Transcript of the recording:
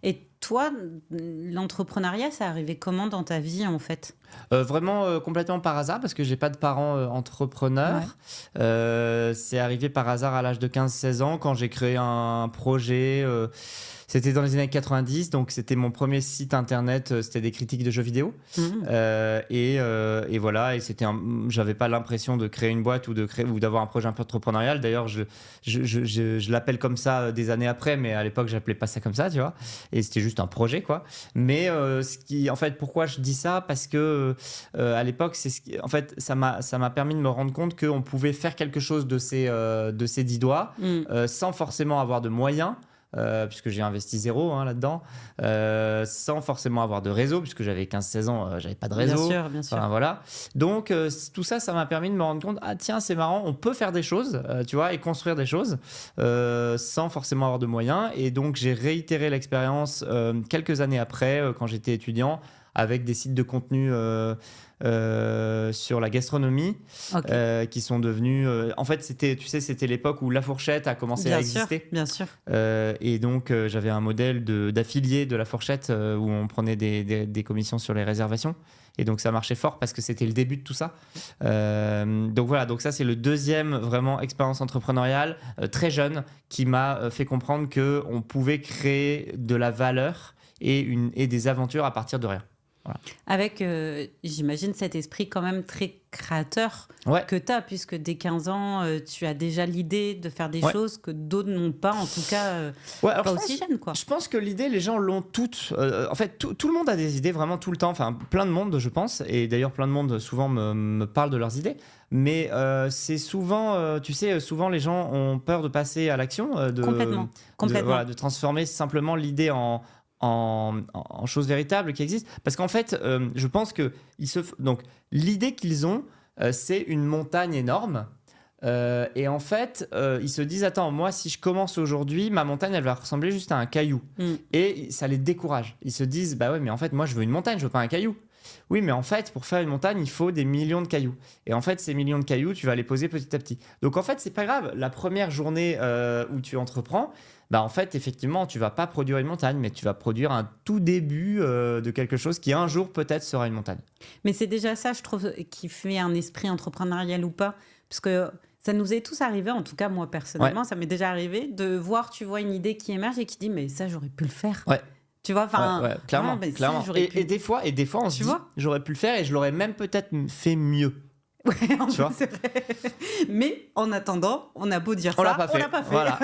Et toi, l'entrepreneuriat, ça arrivait comment dans ta vie, en fait? Vraiment, complètement par hasard parce que j'ai pas de parents, Ouais. entrepreneurs. C'est arrivé par hasard à l'âge de 15-16 ans quand j'ai créé un projet, c'était dans les années 90, donc c'était mon premier site internet, c'était des critiques de jeux vidéo. Mmh. Et voilà, et j'avais pas l'impression de créer une boîte ou d'avoir un projet un peu entrepreneurial. D'ailleurs, je l'appelle comme ça, des années après, mais à l'époque, j'appelais pas ça comme ça, tu vois? Et c'était juste un projet, quoi. Mais en fait, pourquoi je dis ça? Parce que à l'époque, en fait, ça m'a permis de me rendre compte qu'on pouvait faire quelque chose de ces 10 doigts, Mmh. sans forcément avoir de moyens. Puisque j'ai investi zéro, hein, là-dedans, sans forcément avoir de réseau, puisque j'avais 15-16 ans, j'avais pas de Bien réseau. sûr, bien sûr. Enfin, voilà. Donc, tout ça, ça m'a permis de me rendre compte, ah tiens, c'est marrant, on peut faire des choses, tu vois, et construire des choses, sans forcément avoir de moyens. Et donc, j'ai réitéré l'expérience quelques années après, quand j'étais étudiant, avec des sites de contenu sur la gastronomie, OK. qui sont devenus... en fait, tu sais, c'était l'époque où La Fourchette a commencé à Bien sûr, exister. bien sûr. Et donc, j'avais un modèle d'affilié de La Fourchette, où on prenait des commissions sur les réservations. Et donc, ça marchait fort parce que c'était le début de tout ça. Donc voilà, donc ça, c'est le deuxième vraiment expérience entrepreneuriale, très jeune, qui m'a fait comprendre qu'on pouvait créer de la valeur et des aventures à partir de rien. Voilà. Avec, j'imagine, cet esprit quand même très créateur Ouais, que tu as, puisque dès 15 ans, tu as déjà l'idée de faire des ouais. choses que d'autres n'ont pas, en tout cas, Ouais, alors pas aussi jeunes, quoi. je pense que l'idée, les gens l'ont toutes. En fait, tout le monde a des idées vraiment tout le temps. Enfin, plein de monde, je pense. Et d'ailleurs, plein de monde souvent me parle de leurs idées. Mais c'est souvent, tu sais, souvent les gens ont peur de passer à l'action, Complètement, voilà, complètement. de transformer simplement l'idée en chose véritable qui existe. Parce qu'en fait, je pense que donc, l'idée qu'ils ont, c'est une montagne énorme. Et en fait, ils se disent, attends, moi, si je commence aujourd'hui, ma montagne, elle va ressembler juste à un caillou. Mmh. Et ça les décourage. Ils se disent, bah ouais, mais en fait, moi, je veux une montagne, je veux pas un caillou. Oui, mais en fait, pour faire une montagne, il faut des millions de cailloux. Et en fait, ces millions de cailloux, tu vas les poser petit à petit. Donc, en fait, c'est pas grave. La première journée où tu entreprends, bah en fait, effectivement, tu vas pas produire une montagne, mais tu vas produire un tout début de quelque chose qui un jour peut-être sera une montagne. Mais c'est déjà ça, je trouve, qui fait un esprit entrepreneurial ou pas. Parce que ça nous est tous arrivé, en tout cas, moi, Ouais, personnellement, ça m'est déjà arrivé de voir, tu vois, une idée qui émerge et qui dit, mais ça, j'aurais pu le faire. ouais. Tu vois, Ouais, enfin, ouais, ah, clairement, ben ça, clairement. j'aurais pu. Et des fois, on se Tu dit, vois? j'aurais pu le faire et je l'aurais même peut-être fait mieux. Ouais, en Tu plus, vois? c'est vrai. Mais en attendant, on a beau dire On l'a ça, pas on l'a fait. pas fait. Voilà.